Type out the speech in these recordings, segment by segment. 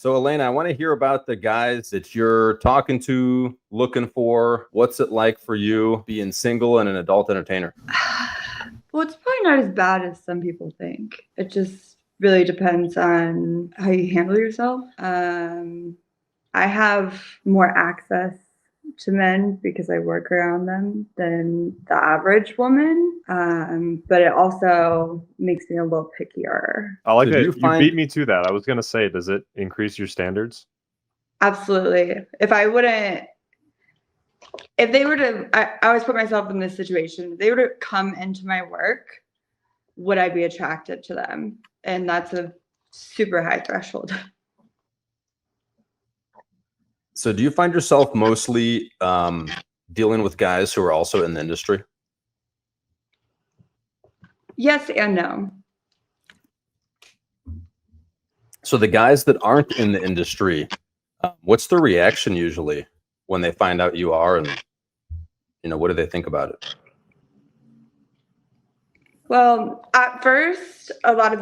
So, Elena, I want to hear about the guys that you're talking to, looking for. What's it like for you being single and an adult entertainer? Well, it's probably not as bad as some people think. It just really depends on how you handle yourself. I have more access to men because I work around them than the average woman. But it also makes me a little pickier. I like So do that you you find- beat me to that. I was gonna say, does it increase your standards? Absolutely. If I wouldn't, if they were to, I always put myself in this situation. If they were to come into my work, would I be attracted to them? And that's a super high threshold. So do you find yourself mostly dealing with guys who are also in the industry? Yes and no. So the guys that aren't in the industry, what's their reaction usually when they find out you are, and what do they think about it? Well, at first, a lot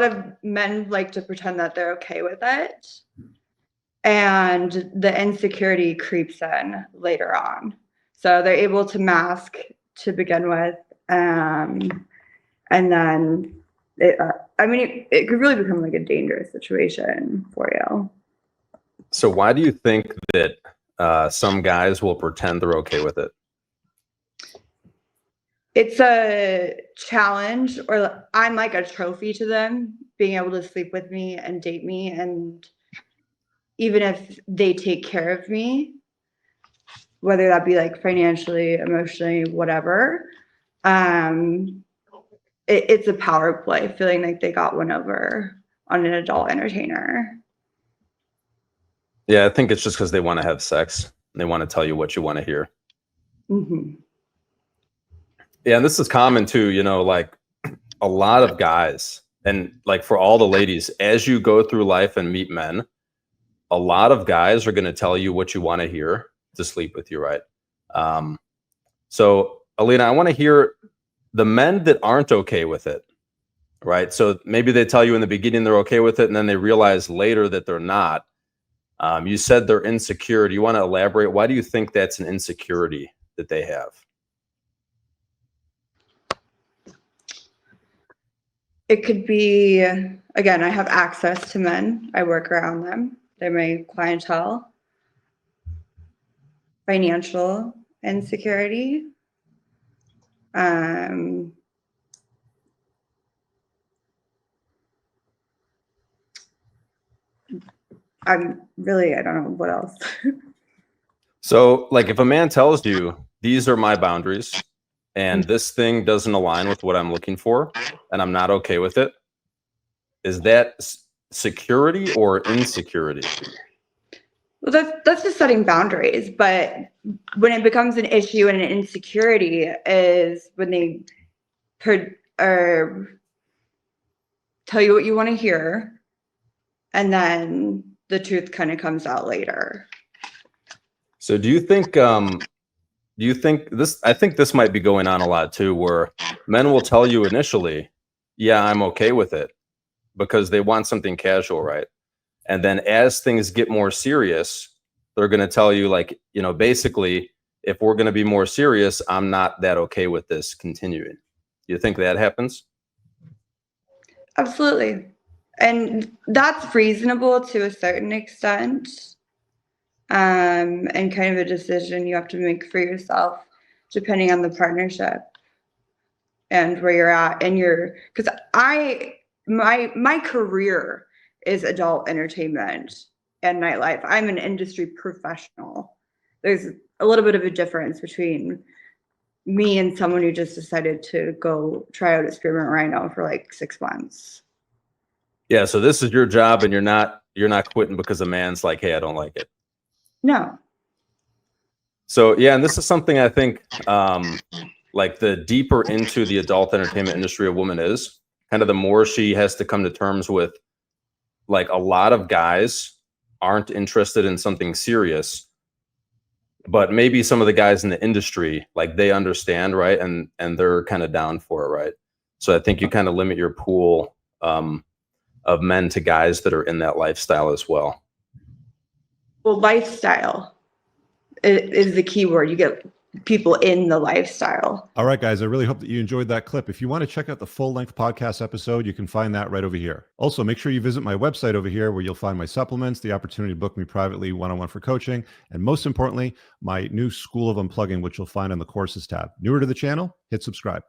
of men like to pretend that they're okay with it, and the insecurity creeps in later on. So they're able to mask to begin with, and then it could really become like a dangerous situation for you. So why do you think that some guys will pretend they're okay with it? It's a challenge, or I'm like a trophy to them, being able to sleep with me and date me, and even if they take care of me, whether that be like financially, emotionally, whatever, it's a power play, feeling like they got one over on an adult entertainer. Yeah, I think it's just because they want to have sex and they want to tell you what you want to hear. Mm-hmm. Yeah, and this is common too, like a lot of guys, and like for all the ladies, as you go through life and meet men, a lot of guys are going to tell you what you want to hear to sleep with you, right? So, Alina, I want to hear the men that aren't okay with it, right? So maybe they tell you in the beginning they're okay with it, and then they realize later that they're not. You said they're insecure. Do you want to elaborate? Why do you think that's an insecurity that they have? It could be, again, I have access to men. I work around them. They're my clientele. Financial insecurity. I'm really, I don't know what else. So, like, if a man tells you, these are my boundaries, and this thing doesn't align with what I'm looking for, and I'm not okay with it, is that security or insecurity? Well, that's just setting boundaries. But when it becomes an issue and an insecurity is when they or tell you what you want to hear, and then the truth kind of comes out later. So do you think this, I think this might be going on a lot too, where men will tell you initially, yeah, I'm okay with it, because they want something casual, right? And then as things get more serious, they're going to tell you, like, basically, if we're going to be more serious, I'm not that okay with this continuing. Do you think that happens? Absolutely. And that's reasonable to a certain extent. And kind of a decision you have to make for yourself, depending on the partnership and where you're at. And because my career is adult entertainment and nightlife. I'm an industry professional. There's a little bit of a difference between me and someone who just decided to go try out Experiment Rhino for like 6 months. Yeah, so this is your job, and you're not quitting because a man's like, hey, I don't like it. No. So yeah, and this is something I think, like, the deeper into the adult entertainment industry a woman is, kind of the more she has to come to terms with, like, a lot of guys aren't interested in something serious, but maybe some of the guys in the industry, like, they understand, right? And they're kind of down for it, right? So I think you kind of limit your pool of men to guys that are in that lifestyle as well. Well, lifestyle is the key word. You get people in the lifestyle. All right, guys, I really hope that you enjoyed that clip. If you want to check out the full-length podcast episode, you can find that right over here. Also, make sure you visit my website over here where you'll find my supplements, the opportunity to book me privately one-on-one for coaching, and most importantly, my new School of Unplugging, which you'll find on the courses tab. Newer to the channel, hit subscribe.